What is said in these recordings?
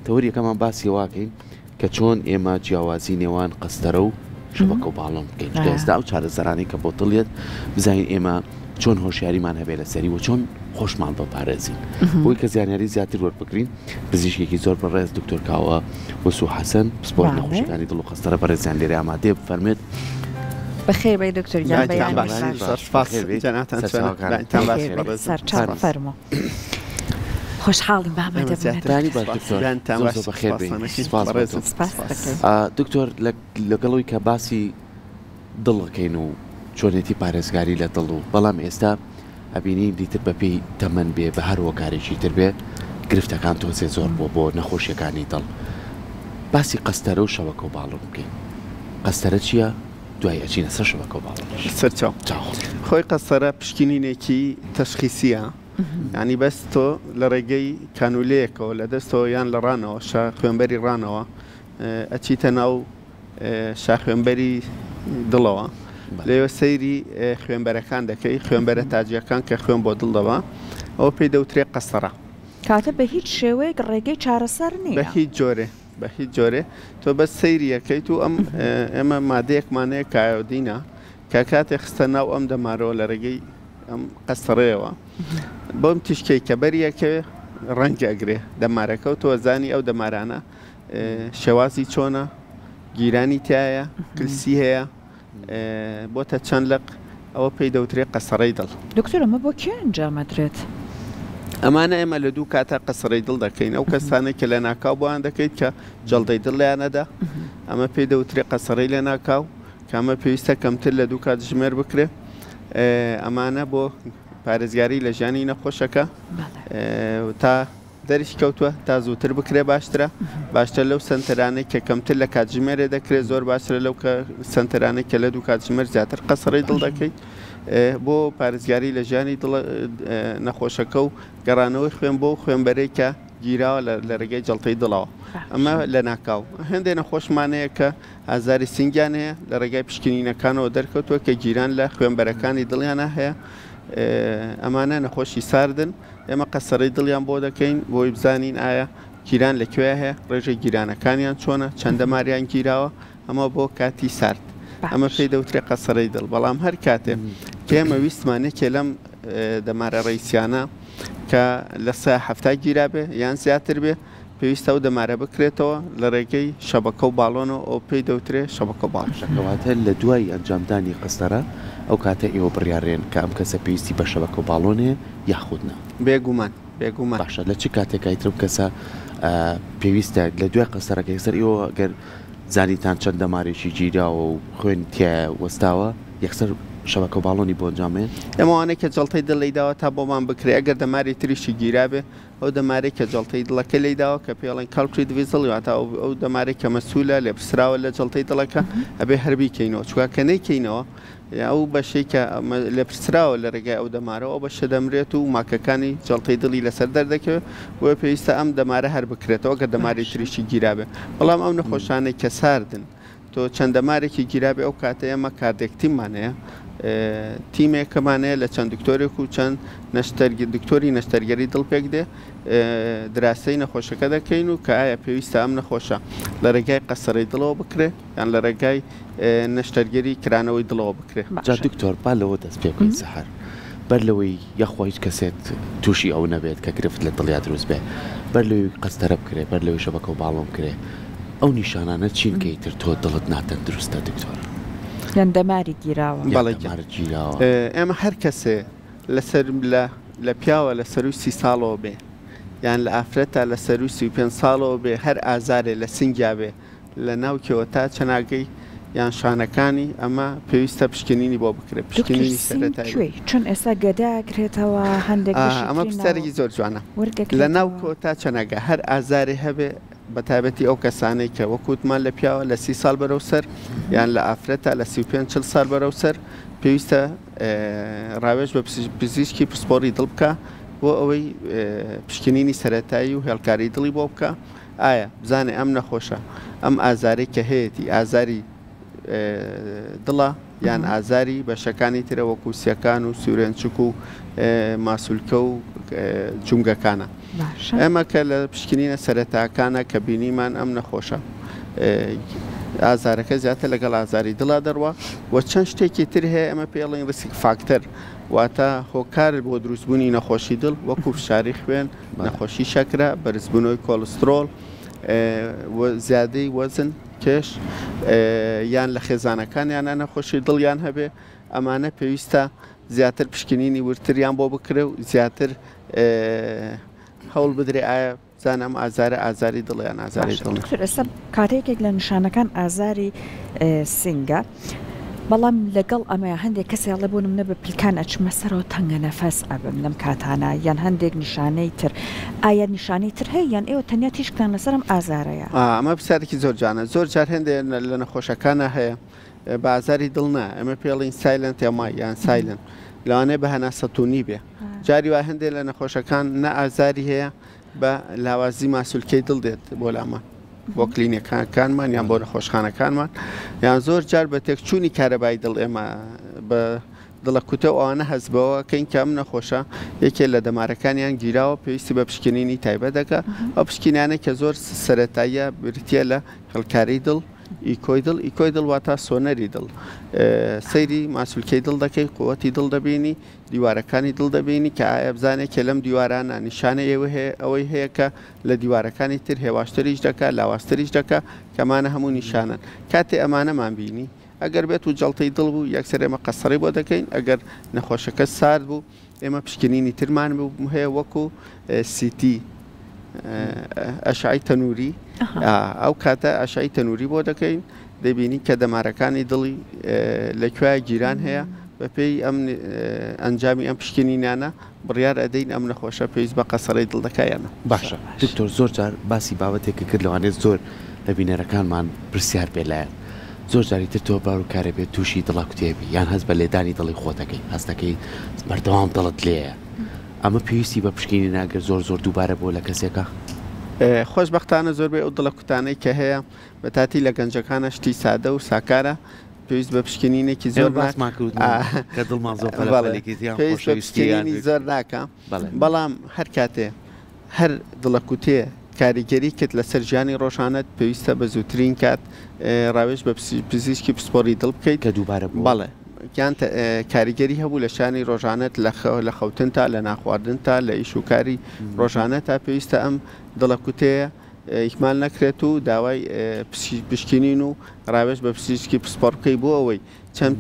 تەوەری یەکەمان باسی واکەین کە چۆن ئێمە جیاوازی نێوان قەستەرە و شەبەکە و باڵۆن بکەین ئێستا ئەو چارەسەرانی کە بۆ دڵێت بزانین ئێمە چۆن هۆشیاریمان هەبێ لەسەری و چۆن خۆشمان بەپارێزین بۆی کە زیانیاری زیاتر وەربگرین پزیشکێکی زۆر بەڕێز دکتۆر کاوە وەسوو حەسەن پسپۆرت نەخۆشیەکانی دڵ و قەستەرە بەڕێزیان لێرە ئامادەیە بفەرمێت بخير بي دكتور جان بيان فرمو خوش حالي محمد دکتۆر لەگەڵەوەی کە باسی دڵەکەین و چۆنێتی پارێزگاری لە دڵ و بەڵام ئێستا ئەبینی دیتر بەپێی تەمەەن بێ بە هەر وەکارێکی تر بێ گرفتەکان تۆزێ زۆر بۆ نەخۆشیەکانی دڵ باسی قەستەرە و شەوەکە و باڵۆن بکەین قەستەرە چییە؟ دوای ئەچینە سەر شەوەکە و باڵۆن سەرچاو خۆی قەستەرە پشکنینێکی تەشخیسیە ینی بەس تۆ لە ڕێگەی کانولەیەکەوە لە دەستەوە یان لە ڕانەوە خوێنبەری ڕانەوە ئەچیتە ناو شاخوێنبەری دڵەوە لێوە سەیری خوێنبەرەکان دەکەی خوێنبەرە تاجیەکان کە خوێن بۆ دڵ دەبا ئەوە پێی دەوترێ قەستەرە کاتە بە هیچ شێوەیەک ڕێگەی چارەسەر نییە بە هیچ جۆرێ تۆ بەس سەیریەکەیت و ئێمە مادەیەکمانەیە کایۆدینە کە کاتێک خستە ناو ئەم دەمارەوە لە ڕێگەی ئەم قەستەڕەیەوە بۆم تیشکەی کە بەریەکە ڕەنگی ئەگرێ دەمارەکە و تۆ زانی ئەو دەمارانە شێوازی چۆنە گیرانی تایە کلسی هەیە بۆتە چەند لەق ئەوە پێی دەوترێ قەسەڕەی دڵ دکتۆر ئەمە بۆ کێ ئەنجامەدرێت؟ ئەمانە ئێمە لە دوو کاتە قەسەڕەی دڵ دەکەین ئەو کەسانە کە لە ناکاو بۆیان دەکەیت کە جەڵدەی دڵ لیانەدا ئەمە پێی دەوترێ قەسەڕەی لە ناکاو کامە پێویستە کەمتر لە دوو کات ژمێر بکرێ ئەمانە بۆ پارێزگاری لە ژیانی نەخۆشەکە تا دەریش کەوتووە تا زووتر بکرێ باشتر لەو سنتەرانەی کە کەمتر لە کاتژمێرێ دەکرێت زۆر باشترە لەو کە سنتەرانەی کە لە دوو کاتژمێر زیاتر قەسەڕەی دڵ دەکەیت بۆ پارێزگاری لە ژیانی نەخۆشەکە و گەڕانەوەی خوێن بۆ خوێنبەرەی کە گیراوە لە ڕێگەی جەڵتەی دڵەوە ئەمە لە ناکاو هەندێک نەخۆشمانەیە کە ئازاری سنگیان هەیە لە ڕێگای پشکنینەکانەوە دەرکەوتووە کە گیران لە خوێنبەرەکانی دڵیانە هەیە ئەمانە نەخۆشی ساردن ئێمە قەسەڕەی دڵیان بۆ دەکەین بۆی بزانین ئایا گیران لەکوێ هەیە ڕێژەی گیرانەکانیان چۆنە چەندە ماریان گیراوە ئەمە بۆ کاتی سارد ئەمە پێی دەوترێ قەسەڕەی دڵ بەڵام هەر کاتێ کە ئێمە ویستمانێکێ لەم دەمارە ڕیسیانە کە لە سە هەفتا گیرا بێ یان زیاتر بێ پێویستە و دەمارە بکرێتەوە لە ڕێگەی شەبەکە و باڵۆنەوە ئەو پێی دەوترێ شەبەکە و باڵۆنەکەواتە لە دوای ئەنجامدانی قەستەرە ئەو کاتە ئێوە بڕیارێن کە ئەم کەسە پێویستی بە شەبەکە و باڵۆنێ یاخودنا بێگومان باشە لە چ کاتێکایتر کەسە پێویستە لە دوای قەستەرەکە سەر ئێوە گەر زانیتان چەند دەمارێکی گیراوە و خوێن تایە وەستاوە یەکسەر شەبەکە و باڵۆنی بۆ ئەنجامێن ئەمەوانەیە کە جەڵتەی دڵ لەیداوە تا بۆمان بکرێ ئەگەر دەماری تریشی گیرابێ ئەو دەمارێک کە جەڵتەی دڵەکە لەیداوە کە پێڵێن کاڵکری دیڤیزڵی واتە ئەو دەمارێک کە مەسوولە لێ پرسراوە لە جەڵتەی دڵەکە ئەبێ هەربیکەینەوە چووکە کە نەیکەینەوە ئەو بەشەی کە لێ پرسراوە لە ڕێگای ئەو دەمارەوە ئەو بەشە دەمرێت و ماکەکانی جەڵتەی دڵی لەسەر دەردەکەوێت بۆ پێویستە ئەم دەمارە هەر بکرێتەوە کە دەماری تریشی گیرابێ بەڵام ئەو نەخۆشانەی کە ساردن تۆ چەند دەمارێکی گیرابێ ئەو کاتە ئێمە کاردێکتیمانەیە تیمێکەمانەیە لە چەند دکتۆرێک و چەند دکتۆری نەشتەرگەری دڵ پێک دێ دراستەی نەخۆشەکە دەکەین و کە ئایا پێویستە ئەم نەخۆشە لە ڕێگای قەسەڕەی دڵەوە بکرێ یان لە ڕێگای نەشتەرگەری کرانەوەی دڵەوە بکرێ جا دکتۆر با لەوە دەست پێ بکەین سەحەر بەر لەوەی یەخوا هیچ کەسێت تووشی ئەو نەبێت کە گرفت لە دڵیا دروست بێ بەر لەوەی قەستەرە بکرێ بەر لەوەی شەبەکە و باڵۆم کرێ ئەو نیشانانە چینکەی تر تۆ دڵت ناتەن دروستە دکتۆر یان دەماری گیراوە ئێمە هەر کەسێ لەسەر لە پیاوە لە سەروسی ساڵەوە بێ یان لە ئافرەتە لە سەروسی 5 ساڵەوە بێ هەر ئازارێ لە سنگیا بێ لە ناوکەوە تا چەناگەی یان شانەکانی ئەمە پێویستە پشکنینی بۆ بکرێت پشکنینی سەرەتایی چون ئێستا گەداکرێتەوە هەندێک ئەمە پرسیارێکی زۆر جوانە لە ناوکەوە تا چەناگە هەر ئازارێ هەبێ بەتابەتی ئەو کەسانەی کە وەکووتمان لە پیاوە لە 30 ساڵ بەرەو سەر یان لە ئافرەتە لە 35 ساڵ بەرەو سەر پێویستە ڕاوێژ بە پزیشکی پسپۆڕی دڵ بکە بۆ ئەوەی پشکنینی سەرەتایی و هێڵکاری دڵی بۆ بکە ئایا بزانێ ئەم نەخۆشە ئەم ئازارەی کە هەیەی ئازاری دڵە یان ئازاری بەشەکانی ترە وەکو سیەکان و سوورێنچک و ماسوولکە و جونگەکانە. ئێمە کە لە پشکنینە سەرەتاکانە کە بینیمان ئەم نەخۆشە ئازارەکە زیاتر لەگەڵ ئازاری دڵا دەڕوە و چەند شتێکی تر هەیە ئەمە پێڵین ریسک فاکتەر واتە هۆکار بۆ دروستبوونی نەخۆشی دڵ وەکو فشاری خوێن، نەخۆشی شەکرە، بەرزبوونەوەی کۆلسترۆل، زیادەی وەزن کێش یان لە خێزانەکانیانە نەخۆشی دڵیان هەبێ ئەمانە پێویستە زیاتر پشکنینی ورتریان بۆ بکرێ و زیاتر هەوڵ بدرێ ئایا زانم ئازارە ئازاری دڵیان ئازاری دڵ. ئێستا کاتێکێک لە نیشانەکان ئازاری سینگە بەڵام لەگەڵ ئەمە هەندێک کەسی هەڵێ بوونم نە بە پلکان ئەچمە سەرەوە تەنگە نەفەس ئەبم لەم کاتانە یان هەندێک نیشانەی تر ئایا نیشانەی تر هەیە یان ئێوە تەنیا تیشکتان لەسەرم ئازارەیە؟ ئەمە پرسیارێکی زۆر جانە زۆر جار هەندێک لە نەخۆشەکانە هەیە بە ئازاری دڵ نا ئەمە پێڵین سایلنت ئەمای یان سایلن لەوانەیە بە هەنا سەتونی بێ جاری وا هەندێک لە نەخۆشەکان نە ئازاری هەیە بە لاوازی ماسوولکەی دڵ دێت بۆ لامان بۆ کلینیەکانمان یان بۆ نەخۆشخانەکانمان یان زۆر جار بە تێکچوونی کارەبای دڵ ئێمە بە دڵە کوتە و ئەوانە هەزبەوە کەین کەم نەخۆشە یەکێ لە دەمارەکانیان گیراوە پێویستی بە پشکنینی تایبەت دەکە ئەو پشکنیانە کە زۆر سەرەتاییە بریتە لە هەڵکاری دڵ ئیکۆی دڵ واتە سۆنەری دڵ سەیری ماسوولکەی دڵ دەکەی قووەتی دڵ دەبینی دیوارەکانی دڵ دەبینی کە ئایا بزانێت کە لەم دیوارانە نیشانە ئێوە هەیە ئەوەی هەیە کە لە دیوارەکانی تر هێواشتریش دەکات لاوااستریش دەکات کەمانە هەموو نیشانن کاتێ ئەمانەمان بینی ئەگەر بێت و جەڵتەی دڵ بوو یەکسەر ئێمە قەسەڕی بۆ دەکەین ئەگەر نەخۆشەکە سارد بوو ئێمە پشکنینی ترمان هەیە وەکو سیتی ئەشعی تەنووری ئەو کاتە ئەشعی تەنووری بۆ دەکەین دەبینی کە دەمارەکانی دڵی لەکوێ گیران هەیە بە پێی ئەم ئەنجامی ئەم پشکنینانە بڕیار ئەدەین ئەم نەخۆشە پێویست بە قەسەڕی دڵ دەکایانە. باشە دکتۆر زۆر جار باسی بابەتێکە کرد لەوانێت زۆر لە بینەرەکانمان پرسیار پێلایەن زۆر جاری تر تۆ باو کارە بێت تووشی دڵە کوتێبی یان هەست بە لێدانی دڵی خۆتەکەی هەستەکەی بەردەوام دڵت لێیە ئەمە پێویستی بە پشکنی ناگەر زۆر دووبارە بۆ لە کەسێکە خۆشبەختانە زۆربەی ئەو دڵە کوتانەی کە هەیە بە تاتی لە گەنجەکانە شتی سادە و ساکارە پێویست بە پشکنینێکی زۆر کە دڵمان پێویستنی زۆر ناکە بەڵام هەر کاتێ هەر دڵە کوتێ کاریگەری کرد لەسەر ژیانی ڕۆژانەت پێویستە بە زووترین کات ڕاوێژ بە پزیشکی پسپۆری دڵ بکەیت کە دووبارە بەڵێ یان کاریگەری هەبوو لە شانی ڕۆژانەت لە خەوتن تا لە ناخواردن تا لە ئیش و کاری ڕۆژانە تا پێویستە ئەم دڵە کوتەیە ئیکمال نەکرێت و داوای پشکنین و ڕاوێژ بە پزیشکی پسپۆر بکەی بۆ ئەوەی چەند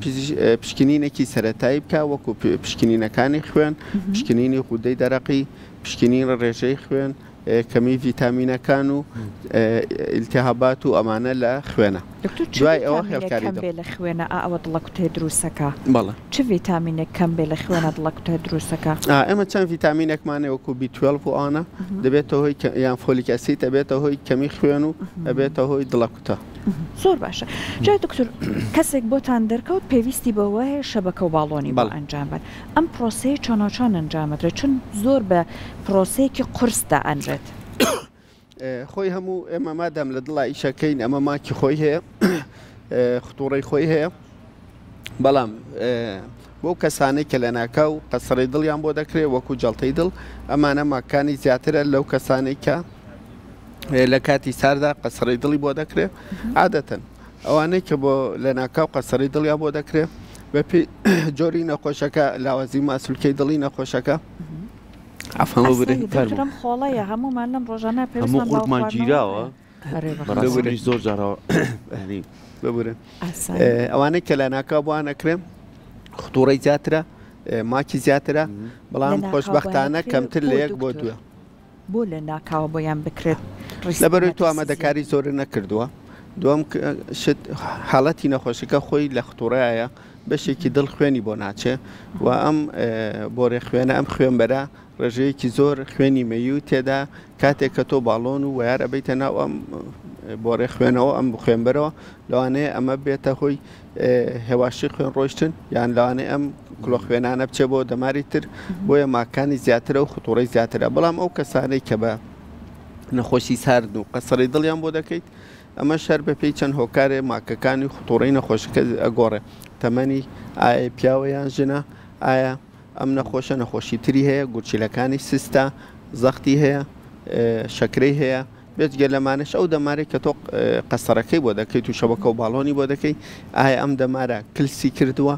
پشکنینێکی سەرەتایی بکە وەکو پشکنینەکانی خوێن پشکنینی خودەی دەرەقی پشکنین ڕێژەی خوێن کەمی ڤیتامینەکان و ئیلتیهابات و ئەمانە لە خوێنە دوای ئەوە هێڵکاری بێ لە خوێنە ئەوە دڵە کوتێ دروستەکە بەڵێ چ ڤیتامینێک کەم بێ لە خوێنە دڵە کوتێ دروستەکە ئێمە چەند ڤیتامینێکمانێ وەکو B12 و ئەوانە دەبێتەوە هۆی یان فۆلیک ئەسید ئەبێتە هۆی کەمی خوێن و ئەبێتە هۆی دڵە کوتە زۆر باشە جای دکتۆر کەسێک بۆتان دەرکەوت پێویستی بەوە هەیە شەبەکە و باڵۆنی بۆ ئەنجام بێت ئەم پرۆسەیە چۆناچۆن ئەنجامەدرێت چون زۆر بە پرۆسەیەکی قورسدا ئەنجێت خۆی هەموو ئێمە مادام لە دڵی ئیشەکەین ئەمە ماکی خۆی هەیە خوتوڕی خۆی هەیە بەڵام بۆ کەسانەی کە لە ناکاو قەسەڕی دڵیان بۆ دەکرێت وەکو جەڵتەی دڵ ئەمانە ماکانی زیاترە لەو کەسانەی کە لە کاتی ساردا قەسەڕی دڵی بۆ دەکرێت عادەتەن ئەوانەی کە بۆ لە ناکاو قەسەڕی دڵیان بۆ دەکرێت بە جۆری نەخۆشەکە لاوازی ماسوولکەی دڵی نەخۆشەکە ئەفەم خۆڵەیە هەمومان لەم ڕۆژانە هەموو قورتمان گیراوە زۆر جارەوە ببورن ئەوانەی کە لە ناکاو بۆیان نەکرێن خوتوڕی زیاترە ماکی زیاترە بەڵام خۆشبەختانە کەمتر لە یەک بۆ دووە بۆ لە ناکاوە بۆیان بکرێت لەبەروی تو ئامادەکاری زۆر نەکردووە دووەم حاڵەتی نەخۆشیەکە خۆی لە خوتوڕایە بەشێکی دڵ خوێنی بۆ ناچێ و ئەم بۆ ڕێخوێنە ئەم خوێنبەرە ڕێژەیەکی زۆر خوێنی مەیی و تێدا کاتێک کە تۆ باڵۆن و ویار ئەبیتە ناو ئەم بۆ ڕێخوێنەوە ئەم بخوێنبەرەوە لەوانەیە ئەمە بێتە هۆی هێواشی خوێن ڕۆیشتن یان لەوانەیە ئەم کلۆ خوێنانە بچێ بۆ دەماری تر بۆیە ماکانی زیاترە و خوتوڕی زیاترە بەڵام ئەو کەسانەی کە بە نەخۆشی سارد و قەسەری دڵیان بۆ دەکەیت ئەمە شەر بەپێی چەند هۆکارێ ماکەکانی خوتوڕەی نەخۆشەکە ئەگۆڕێ تەمەنی ئایا پیاوەیان ژنە ئایا ئەم نەخۆشە نەخۆشی تری هەیە گورچیلەکانی سیستە زەختی هەیە شەکرەی هەیە بێجگە لەمانش ئەو دەمارێک کە تۆ قەسەرەکەی بۆ دەکەیت و شەبەکە و باڵۆنی بۆ دەکەیت ئایا ئەم دەمارە کلسی کردووە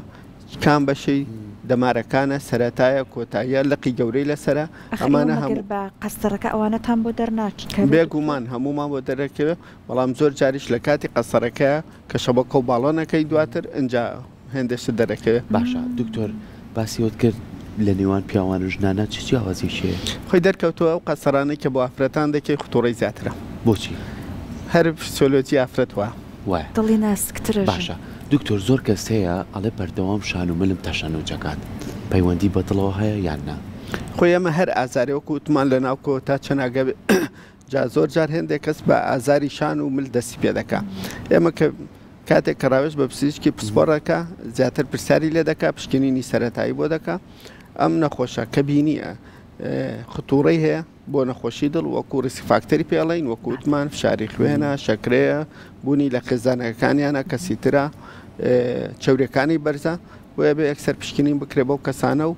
کام بەشەی دەمارەکانە سەرەتایە کۆتاییە لەقی گەورەی لەسرە ئەمانە هەموو بە قەستەرەکە ئەوانەتان بۆ دەرناچێت بێگومان هەمومان بۆ دەرەکەوێت بەڵام زۆر جاریش لە کاتی قەسەرەکە کە شەبەکە و باڵۆنەکەی دواتر ئەجا هێندەش دەرەکەوێت باشە دکتۆر باسیوت کرد لە نێوان پیاوان و ژنانە چی جیاوازیشەیە خۆی دەرکەوتووە ئەو قەسەرانەی کە بۆ ئافرەتان دەکەی خوتوڕەی زیاترە بۆچی هەر فسیۆلۆجی ئافرەت وە وایە دڵی ناسکترە باشە دکتۆر زۆر کەس هەیە ئەڵێ بەردەوام شان و ملم تەشەنۆجەکات پەیوەندی بەدڵەوە هەیە یان نا خۆی ئەمە هەر ئازارێوەکو وتمان لە ناوکۆ تا چەناگە جا زۆر جار هێندێک کەس بە ئازاری شان و مل دەستی پێ دەکا ئێمە کە کاتێک کە ڕاوێژ بە پزیشکی پسپۆڕەکە زیاتر پرسیاری لێ دەکا پشکنینی سەرەتایی بۆ دەکا ئەم نەخۆشە کە بینیە خوتوڕەی هەیە بۆ نەخۆشی دڵ وەکو ڕیسی فاکتەری پێڵین وەکو وتمان فشاری خوێنە شەکرەیە بوونی لە خێزانەکانیانە کەسیترە چەورەکانی بەرزە بۆیە بێ یەکسەر پشکنین بکرێ بەو کەسانە و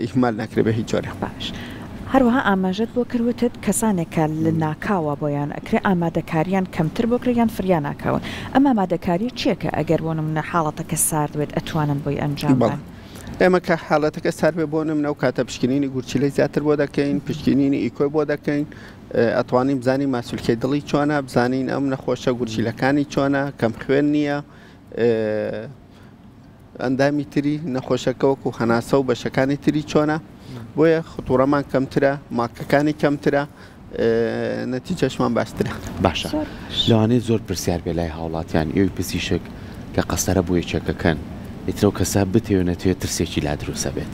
ئیهمال نەکرێ بە هیچ جۆرە باش هەروەها ئاماژەت بۆ کردوتت کەسانێکە لە ناکاوە بۆیان ئەکرێ ئامادەکاریان کەمتر بۆکریان فریان ناکەون ئەم ئامادەکاری چیەکە ئەگەر بۆ نمونە حاڵەتەکە سارد بێت ئەتوانن بۆی ئەنجام ئێمە کە حاڵەتەکە سار بێ بۆ نمونە و کاتە پشکنینی گورچیلەی زیاتر بۆ دەکەین پشکنینی ئیکۆی بۆ دەکەین ئەتوانین بزانین ماسولکەی دڵی چۆنە بزانین ئەم نەخۆشە گورچیلەکانی چۆنە کەم خوێن نییە ئەندامی تری نەخۆشەکە وەکو هەناسە و بەشەکانی تری چۆنە بۆیە خوتوڕەمان کەمترە ماکەکانی کەمترە نەتیجەشمان باشترە باشە لەوانەیە زۆر پرسیار بێ لای هاوڵاتیان ئێوەی پزیشک کە قەسەرە بۆ یەکێکەکەن ئیترەو کەسە بتێونەتوێت ترسێکی لا دروستە بێت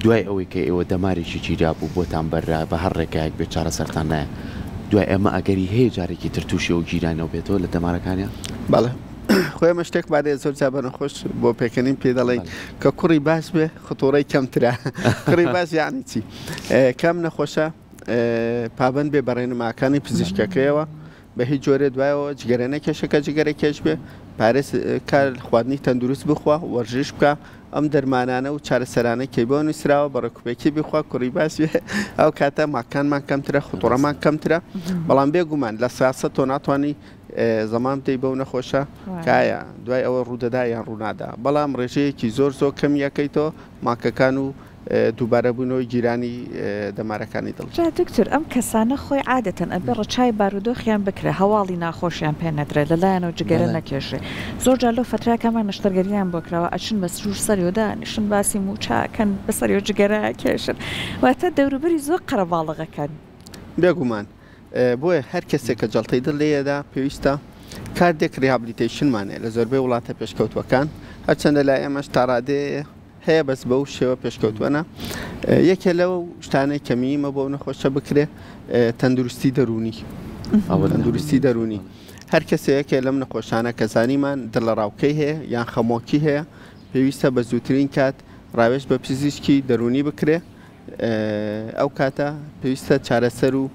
دوای ئەوەی کە ئێوە دەمارێکی گیرا بوو بۆتان بەررا بە هەر ڕێگایەک بێت چارە سەرتان نایە دوای ئەمە ئەگەری هەیە جارێکی ترتوشی و گیرانەوە بێتەوە لە دەمارەکانیان بەڵێ خۆیمە شتێک بارێ زۆر جا بە نەخۆش بۆ پێکەنین پێ دەڵێن کە کوڕی باش بێ خوتوڕەی کەمترە کوڕی باش یانی چی کەم نەخۆشە پابند بێ بەڕێنماکانی پزیشکەکەیەوە بە هیچ جۆرە دوایەوە جگەرە کێشەکە جگەرە کێش بێ پارێز کار خواردنی تەندروست بخوا وەرزش بکە ئەم دەرمانانە و چارەسەرانە کەی بۆ نووسراوە بەڕێکوپێکی بخوا کوڕی باش بێ ئەو کاتە ماکانمان کەمترە خوتوڕەمان کەمترە بەڵام بێگومان لە سیاسەت تۆ ناتوانانی زەمان دەی بەو نەخۆشە کایە دوای ئەوە ڕوودەدا یان ڕوونادا بەڵام ڕێژەیەکی زۆر زۆر کەم یەکەیتەوە ماکەکان و دووبارە بوونەوەی گیرانی دەمارەکانی دڵ دکتۆر ئەم کەسانە خۆی عادەتەن ئەبێ ڕەچای بارودۆخیان بکرێ هەواڵی ناخۆشیان پێ نەدرێت لەلایەنەوە جگەرە نەکێشێ زۆر جار لەو فتراکەمان نەشتەرگەریان بۆکراوە ئەچن بە سروش سەریۆدا نیشن باسی موچاکەن بەسەریۆ جگەرە کێشن واتە دەوروبەری زۆر قەرەباڵغەکەن بێگومان بۆیە هەر کەسێک کە جەڵتەی دڵ لێیەدا پێویستە کاردێک ریهابلیتیشنمانێ لە زۆربەی وڵاتە پێشکەوتوەکان هەرچەندە لای ئێمەش تاڕادێ هەیە بەس بەو شێوە پێشکەوتوەنە یەکێ لەو شتانەی کەمیمە بۆ نەخۆشە بکرێ تەندروستی دەرونی تەندروستی دەرونی هەر کەسەیەکێ لەم نەخۆشانە کە زانیمان دڵە ڕاوکەی هەیە یان خەمۆکی هەیە پێویستە بە زووترین کات ڕاوێژ بە پزیشکی دەرونی بکرێ ئەو کاتە پێویستە چارەسەر و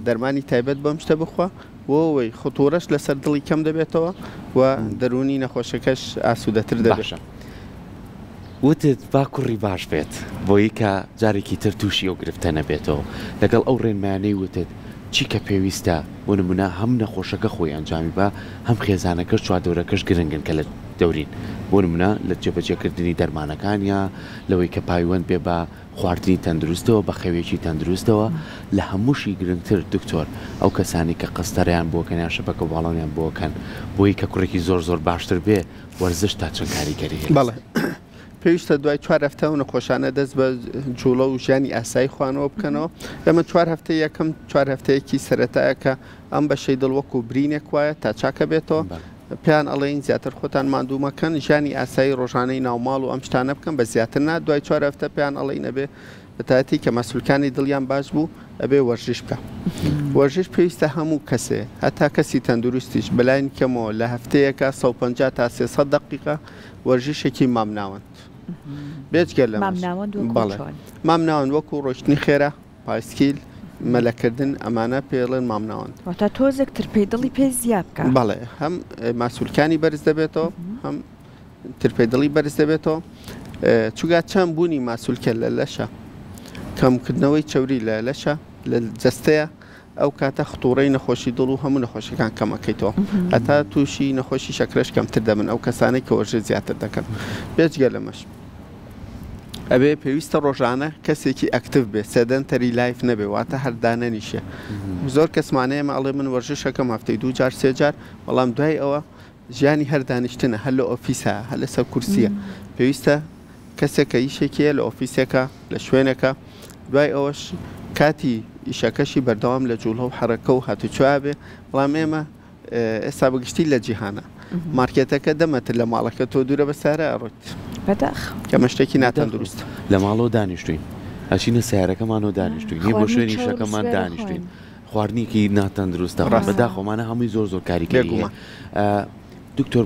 دەرمانی تایبەت بەم شتە بخوا بۆەوەی خوتوڕەش لەسەر دڵی کەم دەبێتەوە و دەرونی نەخۆشەکەش ئاسوودەتر دەبێت وتت با کوڕی باش بێت بۆی کە جارێکی تر تووشی ئەو گرفتە نەبێتەوە لەگەڵ ئەو ڕێنمانەی وتت چی کە پێویستە بۆ نمونە هەم نەخۆشەکە خۆی ئەنجامی بە هەم خێزانەکەش چواردەورەکەش گرنگن کە لە دەورین بۆ نمونە لە جێبەجێکردنی دەرمانەکانیا لەوەی کە پایوەند بێ بە خواردنی تەندروستەوە بە خەوێکی تەندروستەوە لە هەمووشی گرنگتر دکتۆر ئەو کەسانی کە قەستەریان بۆکەنیان شەبەکە باڵۆنیان بۆکەن بۆی کە کوڕێکی زۆر زۆر باشتر بێ وەرزش تا چەند کاریگەری بەڵێ پێویستە دوای 4 هەفتە و نەخۆشانە دەست بە جوڵە و ژیانی ئاسایی خوانەوە بکەنەوە ئەمە 4 هەفتە یەکەم 4 هەفتەیەکی سەرەتایە کە ئەم بەشەی دڵوەکو برینێک وایە تا چاکە بێتەوە پێیان ئەڵێن زیاتر خۆتان مادوومەکەن ژیانی ئاسایی ڕۆژانەی ناوماڵ و ئەم شتانە بکەن بە زیاتر نا دوای 4 هەفتە پێیان ئەڵێن ئەبێ بەتایەتی کە مەسولکانی دڵیان باش بوو ئەبێ وەرزش بکە وەرزش پێویستە هەموو کەسێ هەتا کەسی تەندروستیش بەلایەن کەمەوە لە هەفتەیەکە 150 تا 300 دقیقە وەرزشێکی مامناوەند بێجگە لە مامناوەند وەکو ڕۆشتنی خێرا پایسکیل مەلەکردن ئەمانە پێڵێن مامناوەند واتە تۆزێکتر پێی دڵی پێ زیاد بکە بەڵێ هەم ماسوولکانی بەرز دەبێتەوە هەم ترپێدڵی بەرز دەبێتەوە چوگات چەند بوونی ماسوولکە لە لەشە کەمکردنەوەی چوری لە لەشە لە جەستەیە ئەو کاتە خطوڕەی نەخۆشی دڵ و هەموو نەخۆشیەکان کەمەکەیتەوە هەتا تووشی نەخۆشی شەکرەش کەمتر دەبن ئەو کەسانەی کە وەژە زیاتر دەکەن بێجگە لەمەش ئەبێ پێویستە ڕۆژانە کەسێکی ئەکتیو بێ سەدەنتەری لایف نەبێ واتە هەردانە نیشە زۆر کەسمانەیە ئەڵێ من وەرزشەکەم هەفتەی 2 جار 3 جار بەڵام دوای ئەوە ژیانی هەردانیشتنە هەر لە ئۆفیسە هەر لەسەر کورسیە پێویستە کەسێکە ئیشێکیە لە ئۆفیسێکە لە شوێنەکە دوای ئەوەش کاتی ئیشەکەشی بەردەوام لە جوڵە و حرەکە و هاتوچوا بێ بەڵام ئێمە ئێستا بەگشتی لە جیهانە مارکێتەکە دەمەتر لە ماڵەکە تۆ دوورە بەسارە ئەڕۆیت بەداخ کەمە شتێکی ناتەن دروستە لە ماڵەوە دانیشتوین ئەچینە سیارەکەمانەوە دانیشتوین هی بۆ شوێنی شەکەمان دانیشتوین خواردنیکی ناتەن دروستە بەداخۆمانە هەمووی زۆر زۆر کاریگەری دکتۆر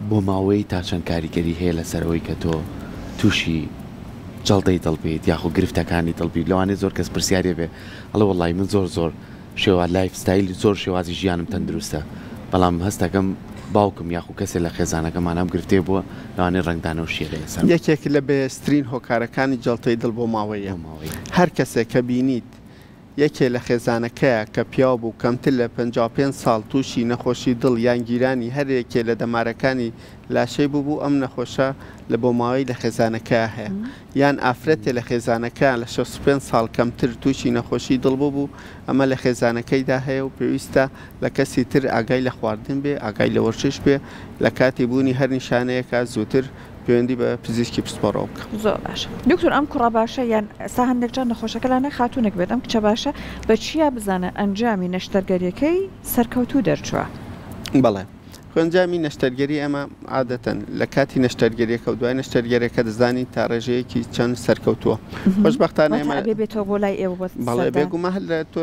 بۆ ماوەی تا چەند کاریگەری هەیە لەسەرەوەی کە تۆ تووشی جەڵدەی دڵبیت یاخۆ گرفتەکانی دڵبیت لەوانێ زۆر کەس پرسیارێ بێ ئەڵە وەڵی من زۆر شێوە لایف ستایل زۆر شێوازی ژیانم تەندروستە بەڵام هەستەکەم باوکم یاخو کەسێک لە خێزانەکەمانام گرفتێ بووە لەوانێ ڕنگدانەوە شێرە لەسەر یەکێک لە بەهێزترین هۆکارەکانی جەڵتەی دڵ بۆ ماوەیە هەر کەسێک کە بینیت یەکێ لە خێزانەکەیە کە پیاو بوو کەمتر لە 55 ساڵ تووشی نەخۆشی دڵ یان گیرانی هەرێکێ لە دەمارەکانی لاشەی بوو ئەم نەخۆشە لە بۆ ماوەی لە خێزانەکە هەیە یان ئافرەتێ لە خێزانەکە لە 65 ساڵ کەمتر تووشی نەخۆشی دڵ بوو ئەمە لە خێزانەکەیدا هەیە و پێویستە لە کەسی تر ئاگای لە خواردن بێ ئاگای لە وەرزش بێ لە کاتی بوونی هەر نیشانەیەکە زووتر پەیوەندی بە پزیشکی پسپۆڕەوە بکە زۆر باشە دکتۆر ئەم کوڕە باشە یان ئێستا هەندێکجار نەخۆشەکە لانە خاتوونێک بێت ئەم کچە باشە بە چیا بزانە ئەنجامی نەشتەرگەریەکەی سەرکەوتوو دەرچووە بەڵێ خوێنجامی نەشتەرگەری ئەمە عادەتەن لە کاتی نەشتەرگەریەکە و دوای نەشتەرگەریەکە دەزانی تا ڕێژەیەکی چەند سەرکەوتووە خۆشبەختانە ئێمە بێتەوە بۆ لای ئێوە بەڵێ بێگومە هەر لە تۆ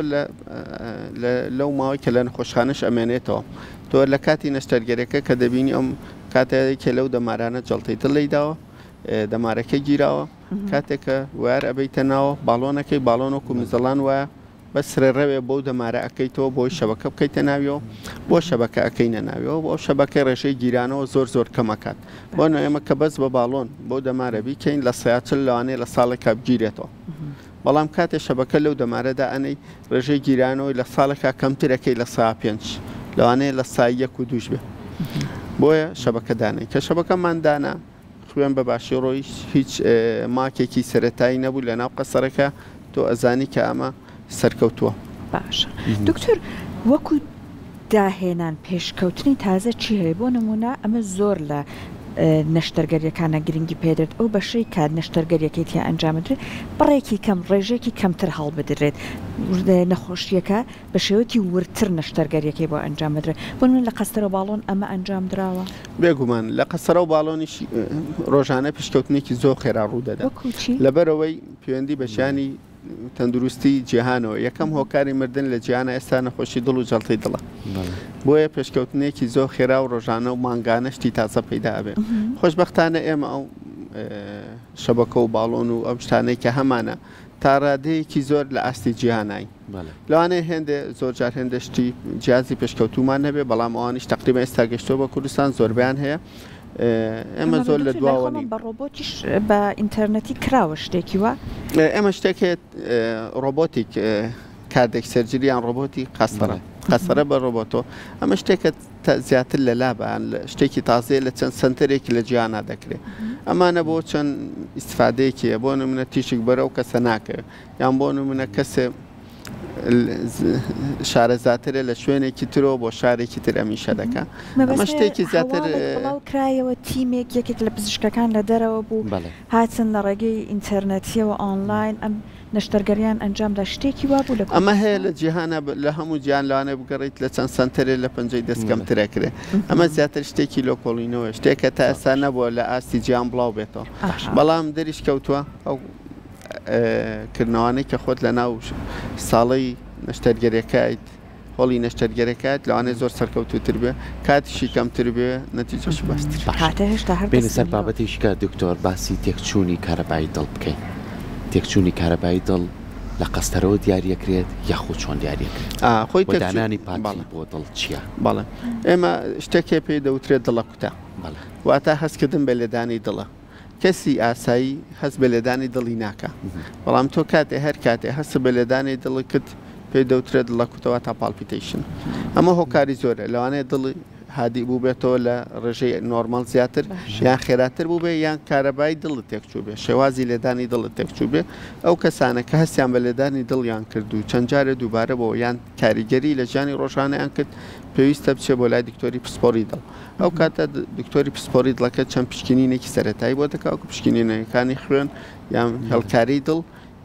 لەو ماوەی کە لە نەخۆشخانەش ئەمێنێتەوە تۆ لە کاتی نەشتەرگەریەکە کە دەبینی ئەم کاتێکە لەو دەمارانە جەڵتەی دڵ لەیداوە دەمارەکە گیراوە کاتێکە وار ئەبەیتە ناوە باڵۆنەکەی باڵۆنەکو مزەڵان وایە بە سرێڕەوێ بۆ دەمارە ئەەکەیتەوە بۆی شەبەکە بکەیتە ناویەوە بۆ شەبەکە ئەەکەینە ناویەوە بۆ شەبەکەی ڕێژەی گیرانەوە زۆر کەمەکات بۆ ئێمە کە بەس بە باڵۆن بۆ دەمارە بیکەین لە سەیاچل لەوانەیە لە ساڵێکا بگیرێتەوە بەڵام کاتێ شەبەکە لەو دەمارەدا ئەنەی ڕێژەی گیرانەوەی لە ساڵێکا کەمترەکەی لە سا 5 لەوانەیە لە سای 1 و 2 بێ بۆیە شەبەکە دانەی کە شەبەکەمان دانا خوێن بە باشی ڕۆی هیچ ماکێکی سەرەتایی نەبوو لە ناو قەسەرەکە تۆ ئەزانی کە ئەمە سەرکەوتووە باشە دکتۆر وەکو داهێنان پێشکەوتنی تازە چی هەیە بۆ نمونە ئەمە زۆر لە نەشتەرگەریەکانە گرنگی پێدرێت ئەو بەشەی کات نەشتەرگەریەکەی ئەنجامدرێت بڕێکی کەم ڕێژێکی کەمتر هەڵبدرێت نەخۆشیەکە بە شێوەتی ورتر نەشتەرگەریەکەی بۆ ئەنجامدرێت بۆ من لە قەستەرە باڵۆن ئەمە ئەنجام درراوە بێگومان لە قەسەرە و باڵۆنیش ڕۆژانە پێشکەوتنێکی زۆر خێرا ڕوودەدا لەبەرەوەی پەیوەندی بەشانی تەندروستی جیهانەوە یەکەم هۆکاری مردن لە جیهانە ئێستا نەخۆشی دڵ و جەڵتەی دڵە بۆیە پێشکەوتنێکی زۆر خێرا و ڕۆژانە و مانگانەشتی تازە پەیدا بێ خۆشبەختانە ئێمە ئەو شەبەکە و باڵۆن و ئەم شتانەی کە هەمانە تا ڕادەیەکی زۆر لە ئاستی جیهانایی لەوانەیە هێندێ زۆر جار هێندشتی جیازی پێشکەوتومان نەبێ بەڵام ئەوانیش تقریبا ئێستا گەشتۆ بە کوردستان زۆربیان هەیە ئێمە زۆر لە دواوەنی بە ڕۆبۆتیش بە ئینتەرنەتی کراوە شتێکی وە ئێمە شتێکێت ڕۆبۆتیک کاردێک سەرجریان ڕۆبۆتی قەسەرە بە ڕۆبۆتۆ ئەمە شتێکت زیاتر لە لابان شتێکی تازەیە لە چەند سنتەرێکی لە جیهانا دەکرێت ئەمانە بۆ چەند ئیسفادەیەکیە بۆ نمونە تیشک بەرەو کەسە ناکەوێت یان بۆ نمونە کەسێ شارەزاترە لە شوێنێکی ترۆ بۆ شارێکی تر ئەمیشە دەکە ئەمە شتێکی زیاتر کرایەوە تیمێک یەکێک لە پزیشکەکان لە دەرەوە بوو هاتن لە ڕێگەی ئینتەرنەتیەوە ئۆنلاین ئەم نەشتەرگەریان ئەنجامدا شتێکی وا بوو لە ئەمە هەیە لە جیهانە لە هەموو گیان لەوانێ بگەڕیت لە چەند سنتەرێ لە پەنجەی دەستکەمترەکرێ ئەمە زیاتر شتێکی لۆکۆڵینەوە شتێکە تا ئێستا نەبووە لە ئاستی گیان بڵاو بێتەوە بەڵام دەریش کەوتووە ئەو کردنەوانەی کە خۆت لە ناو ساڵی نەشتەرگەریەکەیت هۆڵی نەشتەرگەرەکەات لەوانێ زۆر سەرکەوتوتر بێ کاتیشی کەمتر بێ نەتیجەش باشتر بێنە سەر بابەتێکیکە دکتۆر باسی تێکچوونی کارەبایی دڵ بکەین تێکچوونی کارەبایی دڵ لە قەستەرەوە دیاریەکرێت یاخود چۆن دیاریەکرێت خۆی دانانی پاتی بۆ دڵ چییە؟ بەڵێ ئێمە شتێکێ پێی دەوترێت دڵە کوتە واتە هەستکردن بە لێدانی دڵە کەسی ئاسایی هەست بە لێدانی دڵی ناکە بەڵام تۆ کاتێ هەر کاتێ هەست بە لێدانی دڵی کرد پێی دەوترێت دڵە کوتەوە تا پاڵپیتیشن ئەمە هۆکاری زۆرە لەوانەیە دڵی هادی بوو بێتەوە لە ڕێژەی نۆرمال زیاتر یان خێراتر بوو بێ یان کارەبای دڵت تێکچوو بێ شێوازی لێدانی دڵت تێکچوو بێ ئەو کەسانە کە هەستیان بە لێدانی دڵیان کرد و چەند جارە دووبارە بۆ یان کاریگەری لە ژیانی ڕۆژانەیان کرد پێویستە بچێ بۆ لای دکتۆری پسپۆری دڵ ئەو کاتە دکتۆری پسپۆری دڵەکە چەند پشکنینێکی سەرەتایی بۆ دەکاوکو پشکنینەکانی خوێن یان هەڵکاری دڵ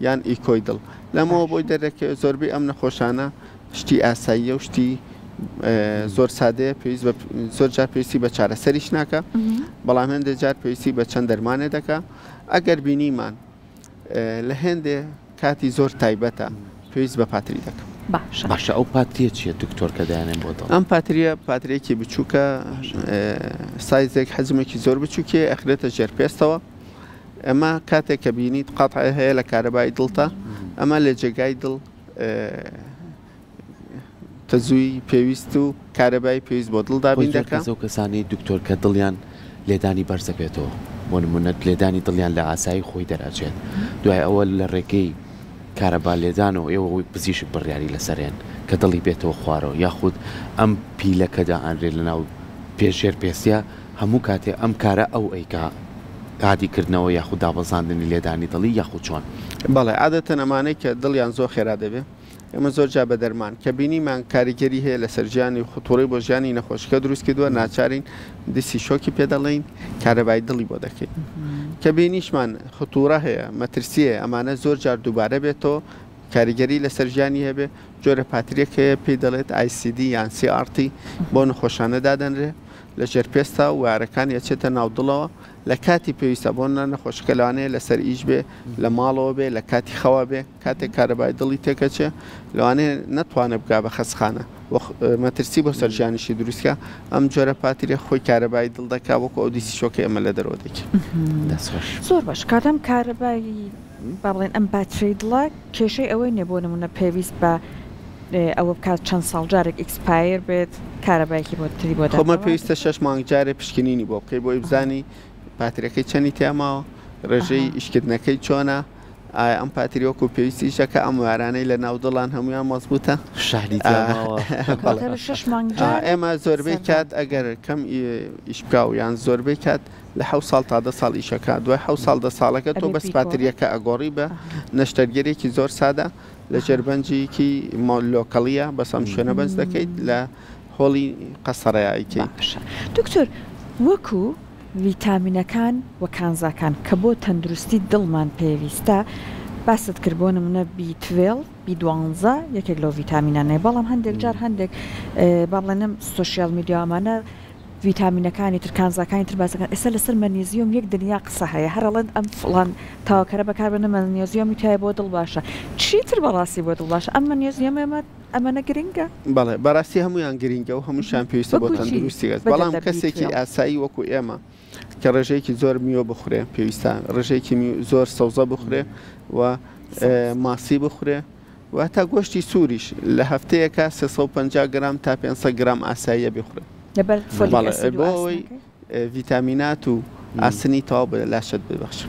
یان ئیکۆی دڵ لەمەوە بۆی دەرەکە زۆربەی ئەم نەخۆشانە شتی ئاساییە و شتی زۆر سادەیە پێویست زۆر جار پێویستی بە چارەسەریش ناکە بەڵام هەندێک جار پێویستی بە چەند دەرمانێ دەکا ئەگەر بینیمان لە هێندێ کاتی زۆر تایبەتە پێویست بە پاتری دەکەم باشە ئەو پاتریە چیە دکتۆر کە دایانێن بۆ دڵ؟ ئەم پاتریە پاترێکی بچووکە سایزێک حەجمێکی زۆر بچووکێ ئەخرێتە ژێرپێستەوە ئەمە کاتێک کە بینیت قەتعی هەیە لە کارەبای دڵتە ئەمە لە جێگای دڵ تەزووی پێویست و کارەبای پێویست بۆ دڵدابین دەکەم ئەو کەسانی دکتۆر کە دڵیان لێدانی بەرزەکێتەوە بۆ نمونەت لێدانی دڵیان لە ئاسایی خۆی دەراچێت دوای ئەوە لە ڕێگەی کارەبا لێدانەوە ئێوە پزیشک بڕیاری لەسەرێن کە دڵی بێتەوە خوارەوە یاخود ئەم پیلەکەدا ئەنرێت لە ناو پێشێر پێسیە هەموو کاتێ ئەم کارە ئەو ئەیکا عادیکردنەوە یاخود دابەزاندنی لێدانی دڵی یاخود چۆن بەڵێ عادەتەن ئەمانەی کە دڵیان زۆر خێرا دەبێت ئەمە زۆر جا بە دەرمان کە بینیمان کاریگەری هەیە لە سەرژیانی خوتوڕی بۆ ژیانی نەخۆشکە دروست کردووە ناچارین دسی شۆکی پێ دەڵێین کارەبای دڵی بۆ دەکەین کە بینیشمان خوتوڕە هەیە مەترسیە ئەمانە زۆر جار دووبارە بێتەوە کاریگەری لە سەرژیانی هەبێ جۆرە پاتریەک هەیە پێی دەڵێت ICD یان CRT بۆ نەخۆشانە دادەنرێ لە ژێرپێستا و وارەکان یەچێتە ناودڵەوە لە کاتی پێویستە بۆ نەخۆشکە لەوانەیە لەسەر ئیش بێ لە ماڵەوە بێ لە کاتی خەوا بێ کاتێک کارەبای دڵی تێکەچێ لەوانەیە نەتوانێت بگا بە خەسخانە مەترسی بۆ سەرژیانیشی دروستکە ئەم جۆرە پاتریە خۆی کارەبای دڵ دەکا وەکو ئەو دیسی شۆکە ئەمە لە دەرەوە دەکە زۆر باش کاتەم کارەبایی با بڵێن ئەم باتری دڵە کێشەی ئەوەی نێ بۆ نمونە پێویست بە ئەوە بکات چەند ساڵ جارێک ئیکسپایر بێت کارەبایەکی بۆ تری بۆ خۆمە پێویستە 6 مانگ جارێ پشکنینی بۆ بکەی بۆی بزانی پاتریەکەی چەندی تێماوە ڕێژەی ئیشکردنەکەی چۆنە ئایا ئەم پاتریۆک و پێویستی شەکە ئەم وارانەی لە ناو دڵان هەمویان مەزبوتە شاهدی ئێمە زۆربەی کات ئەگەر کەم ئیشکا و یان زۆربەی کات لە 7 ساڵ تا 10 ساڵ ئیشەکە دوای 7 ساڵ 10 ساڵەکە تۆ بەس پاتریەکە ئەگۆڕی بە نەشتەرگەرێکی زۆر سادە لە جێربەنجێکی لۆکەڵیە بەس ئەم شوێنە بەنج دەکەیت لە هۆڵی قەسەڕەیەکی دکتۆر وەکو ڤیتامینەکان و کانزاکان کە بۆ تەندروستی دڵمان پێویستە باست کرد بۆ نمونە B12 B12 یەکێک لەو ڤیتامینانەیە بەڵام هەندێک جار هەندێک با بڵێنم سۆشیال میدیامانە ڤیتامینەکانی تر کانزاکانی تر باسەکان ئێستا لەسەر مەنیزیۆم یەک دنیا قسە هەیە هەرڵەن ئەم فڵان تاواکەرە بەکاربێنە مەنیزیۆمی تایە بۆ دڵ باشە چیتر بەڕاستی بۆ دڵ باشە ئەم مەنیزیۆم ئەمەنە گرنگە بەڵێ بەڕاستی هەمویان گرنگە و هەمووشیان پێویستە بۆ تەندروستی بەڵام کەسێکی ئاسایی وەکو ئێمە کە ڕێژەیەکی زۆر میوە بخورێ پێویستە ڕێژەیەکی زۆر سەوزە بخورێ و ماسی بخورێ و تا گۆشتی سووریش لە هەفتەیەکە 350 گرام تا 500 گرام ئاساییە بخورێ بۆەوەی ڤیتامینات و ئاسنی تەواو بە لاشت ببەخش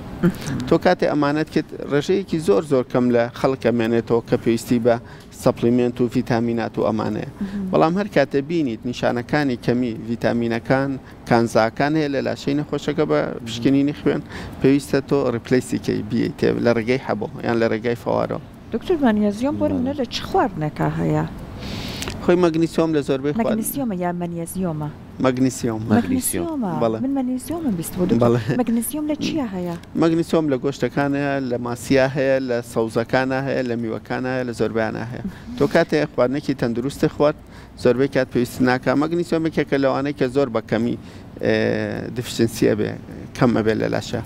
تۆ کاتێ ئەمانەت کرد ڕێژەیەکی زۆر زۆر کەم لە خەڵکە مێنێتەوە کە پێویستی بە سەپلیمنت و ڤیتامینات و ئەمانەیە بەڵام هەر کاتە بینیت نیشانەکانی کەمی ڤیتامینەکان کانزاکان هەیە لە لاشەی نەخۆشەکە بە پشکنینی خوێن پێویستە تۆ ڕپلیسیکەی بیت لە ڕێگەی حەبۆ یان لە ڕێگای فەوارەوە دکتۆر مانیازیۆم بۆ منە لە چ خواردنەکە هەیە خۆی مەگنیسیۆم لە زۆربەی مەگنیسیۆمە یا مەنیازیۆمە مەگنیسیۆم من مەنیزیۆمم بیست بۆ مەگنیسیۆم لە چیە هەیە مەگنیسیۆم لە گۆشتەکانە لە ماسیە هەیە لە سەوزەکانە هەیە لە میوەکانە لە زۆربیانە هەیە تۆ کاتێ خواردنێکی تەندروستی خوارد زۆربەی کات پێویست ناکە مەگنیسیۆمێکێکە لەوانەیە کە زۆر بە کەمی دفشنسیە بێ کەم ئەبێ لە لاشە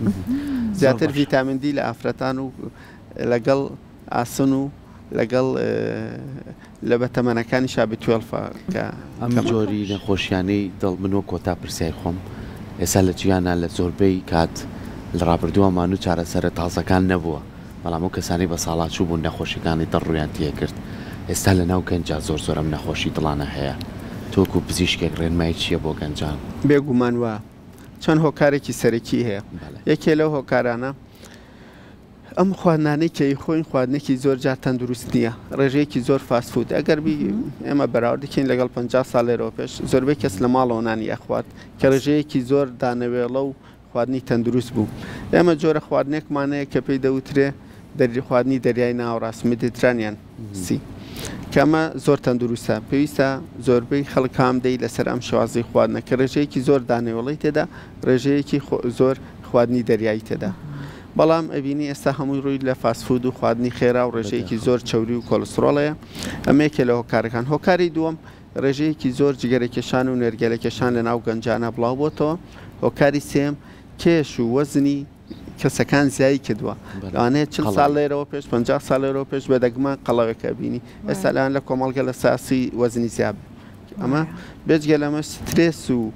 زیاتر ڤیتامین دی لە ئافرەتان و لەگەڵ ئاسن و لەگەڵ لە بەتەمەنەکانی شابی توێڵفەکە ئەم جۆری نەخۆشیانەی دڵ منۆ کۆتا پرسیای خۆم ئێستا لە جیانە لە زۆربەی کات لە ڕابردووەمان و چارەسەرە تازەکان نەبووە بەڵام ئەو کەسانی بە ساڵات چوو بوون نەخۆشیەکانی دەڕویان تێ کرد ئێستا لە ناو گەنجا زۆرم نەخۆشی دڵانە هەیە تۆکو پزیشکێک ڕێنمای چییە بۆ گەنجان بێگومان وە چەند هۆکارێکی سەرەکی هەیە یەکێ لەو هۆکارانە ئەم خواردنانەی کەی خۆین خواردنێکی زۆر جار تەندروست نییە ڕێژەیەکی زۆر فاسفود ئەگەر ئێمە بەراوردەکەین لەگەڵ 50 ساڵ لێرەوە پێش زۆربەی کەس لە ماڵەوە نانی ئەخوارد کە ڕێژەیەکی زۆر دانەوێڵە و خواردنی تەندروست بوو ئێمە جۆرە خواردنێکمانەیە کە پێی دەوترێ خواردنی دەریای ناوەڕاست مدیترانیان سی کەمە زۆر تەندروستە پێویستە زۆربەی خەڵک هام دەی لەسەر ئەم شوازی خواردنە کە ڕێژەیەکی زۆر دانەوێڵی تێدا ڕێژەیەکی زۆر خواردنی دەریایی تێدا بەڵام ئەبینی ئێستا هەمووی ڕووی لە فاسفود و خواردنی خێرا و ڕێژەیەکی زۆر چەوری و کۆلسترۆڵەیە ئەمەیەکێ لە هۆکارەکان هۆکاری دووەم ڕێژەیەکی زۆر جگەرەکێشان و نێرگەلەکێشان لە ناو گەنجانە بڵاو بۆتەوە هۆکاری سێم کێش و وەزنی کەسەکان زیایی کردووە لەوانەیە 40 ساڵ لێرەوە پێش 50 ساڵ لێرەوە پێش بەدەگمە قەڵەوێکە بینی ئێستا لەوان لە کۆمەڵگە لە ساسی وەزنی زیاب ئەمە بێجگە لەمە سترێس و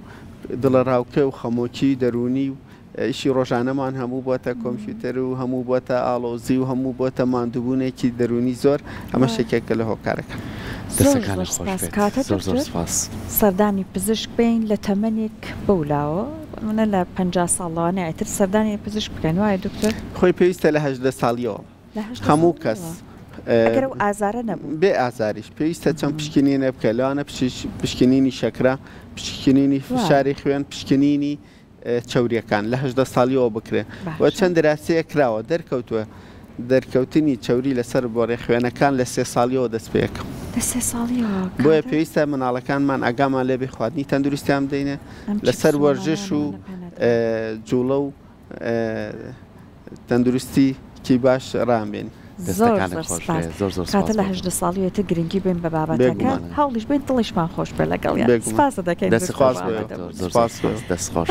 دڵەڕاوکە و خەمۆکی دەرونی و ئیشی ڕۆژانەمان هەموو بۆتە کۆمپیوتەر و هەموو بۆتە ئاڵۆزی و هەموو بۆتە ماندووبوونێکی دەرونی زۆر ئەمە شێکێکە لە هۆکارەکە سەردانی پزیشک بین لە تەمەنێک بەولاوە منە لە 50 ساڵانە ئەتر سەردانی پزیشک بکەن وایە دکتۆر خۆی پێویستە لە 18 ساڵیەوە هەموو کەس ئازارە نەبوو بێ ئازاریش پێویستە چەند پشکنینە بکە لەوانە پشکنینی شەکرا پشکنینی فشاری خوێن پشکنینی چەوریەکان لە 18 ساڵیەوە بکرێ و چەند دراسەیە کراوە دەرکەوتووە دەرکەوتنی چەوری لەسەر بۆ ڕێخوێنەکان لە 3 ساڵیەوە دەست پێکەم بۆیە پێویستە مناڵەکانمان ئاگامان لێبێ خواردنی تەندروستیان بدەینێ لەسەر وەرزش و جوڵە و تەندروستی کی باش ڕامبێن کاتە لە 18 ساڵیەتە گرنگی بین بە بابەتەکە هەوڵیش بین دڵیشمان خۆش بێ لەگەڵ سپاس دەکەین دەست خۆش